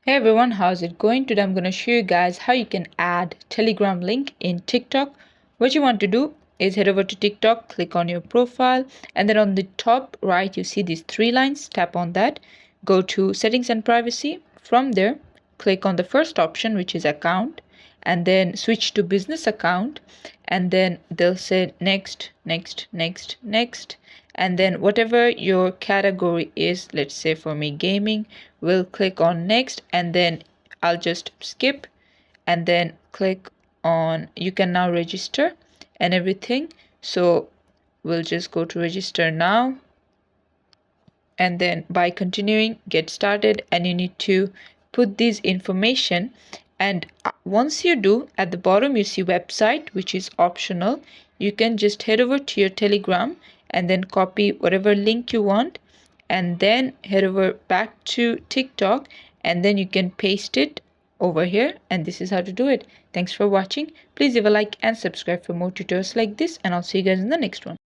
Hey everyone, how's it going? Today I'm going to show you guys how you can add Telegram link in TikTok. What you want to do is head over to TikTok, click on your profile, and then on the top right you see these three lines. Tap on that, go to settings and privacy. From there, click on the first option, which is account, and then switch to business account, and then they'll say next, next, next, next, and then whatever your category is, let's say for me gaming, we'll click on next, and then I'll just skip and then click on you can now register and everything. So we'll just go to register now, and then by continuing get started, and you need to put this information. And once you do, at the bottom you see website, which is optional. You can just head over to your Telegram and then copy whatever link you want, and then head over back to TikTok, and then you can paste it over here. And this is how to do it. Thanks for watching. Please leave a like and subscribe for more tutorials like this, and I'll see you guys in the next one.